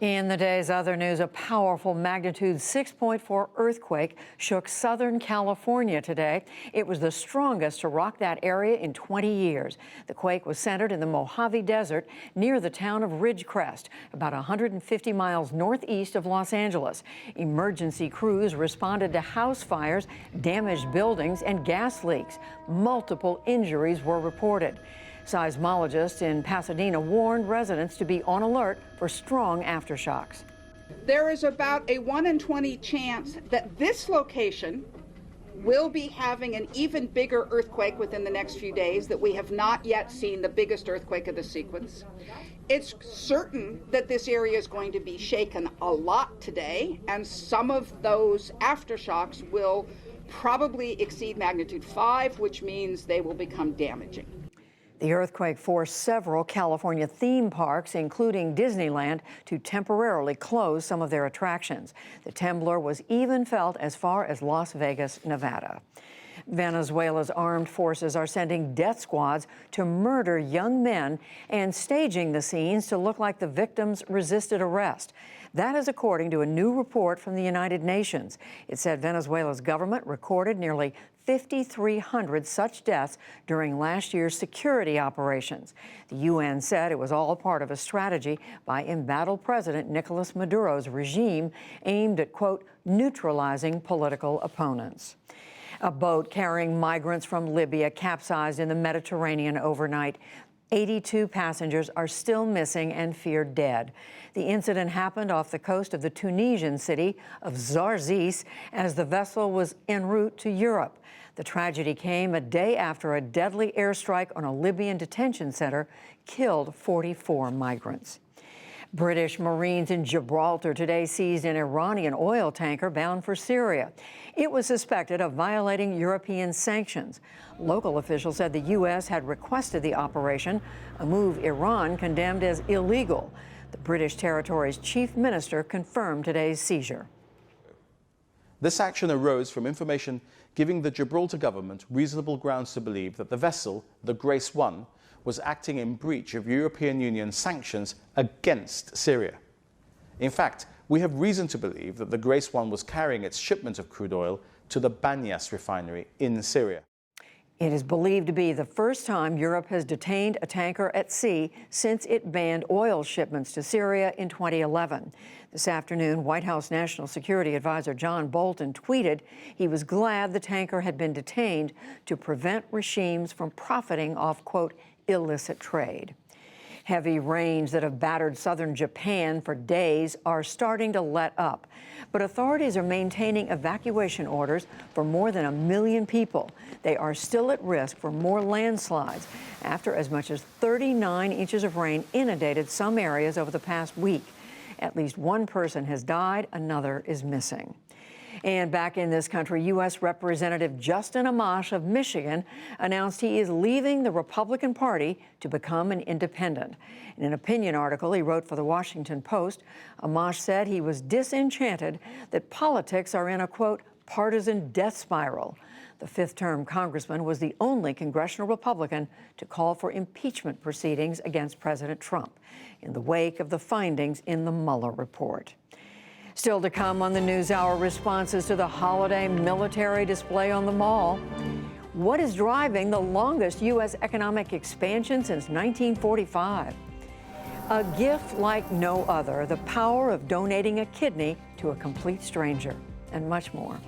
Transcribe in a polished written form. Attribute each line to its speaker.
Speaker 1: In the day's other news, a powerful magnitude 6.4 earthquake shook Southern California today. It was the strongest to rock that area in 20 years. The quake was centered in the Mojave Desert near the town of Ridgecrest, about 150 miles northeast of Los Angeles. Emergency crews responded to house fires, damaged buildings, and gas leaks. Multiple injuries were reported. Seismologists in Pasadena warned residents to be on alert for strong aftershocks.
Speaker 2: There is about a 1 in 20 chance that this location will be having an even bigger earthquake within the next few days, that we have not yet seen the biggest earthquake of the sequence. It's certain that this area is going to be shaken a lot today, and some of those aftershocks will probably exceed magnitude 5, which means they will become damaging.
Speaker 1: The earthquake forced several California theme parks, including Disneyland, to temporarily close some of their attractions. The tremor was even felt as far as Las Vegas, Nevada. Venezuela's armed forces are sending death squads to murder young men and staging the scenes to look like the victims resisted arrest. That is according to a new report from the United Nations. It said Venezuela's government recorded nearly 5,300 such deaths during last year's security operations. The UN said it was all part of a strategy by embattled President Nicolas Maduro's regime aimed at, quote, neutralizing political opponents. A boat carrying migrants from Libya capsized in the Mediterranean overnight. 82 passengers are still missing and feared dead. The incident happened off the coast of the Tunisian city of Zarzis as the vessel was en route to Europe. The tragedy came a day after a deadly airstrike on a Libyan detention center killed 44 migrants. British Marines in Gibraltar today seized an Iranian oil tanker bound for Syria. It was suspected of violating European sanctions. Local officials said the U.S. had requested the operation, a move Iran condemned as illegal. The British territory's chief minister confirmed today's seizure.
Speaker 3: This action arose from information giving the Gibraltar government reasonable grounds to believe that the vessel, the Grace 1, was acting in breach of European Union sanctions against Syria. In fact, we have reason to believe that the Grace 1 was carrying its shipment of crude oil to the Banyas refinery in Syria.
Speaker 1: It is believed to be the first time Europe has detained a tanker at sea since it banned oil shipments to Syria in 2011. This afternoon, White House National Security Advisor John Bolton tweeted he was glad the tanker had been detained to prevent regimes from profiting off, quote, illicit trade. Heavy rains that have battered southern Japan for days are starting to let up, but authorities are maintaining evacuation orders for more than 1 million people. They are still at risk for more landslides after as much as 39 inches of rain inundated some areas over the past week. At least one person has died, another is missing. And back in this country, U.S. Representative Justin Amash of Michigan announced he is leaving the Republican Party to become an independent. In an opinion article he wrote for the Washington Post, Amash said he was disenchanted that politics are in a, quote, partisan death spiral. The fifth-term congressman was the only congressional Republican to call for impeachment proceedings against President Trump in the wake of the findings in the Mueller report. Still to come on the NewsHour, responses to the holiday military display on the Mall. What is driving the longest U.S. economic expansion since 1945? A gift like no other, the power of donating a kidney to a complete stranger, and much more.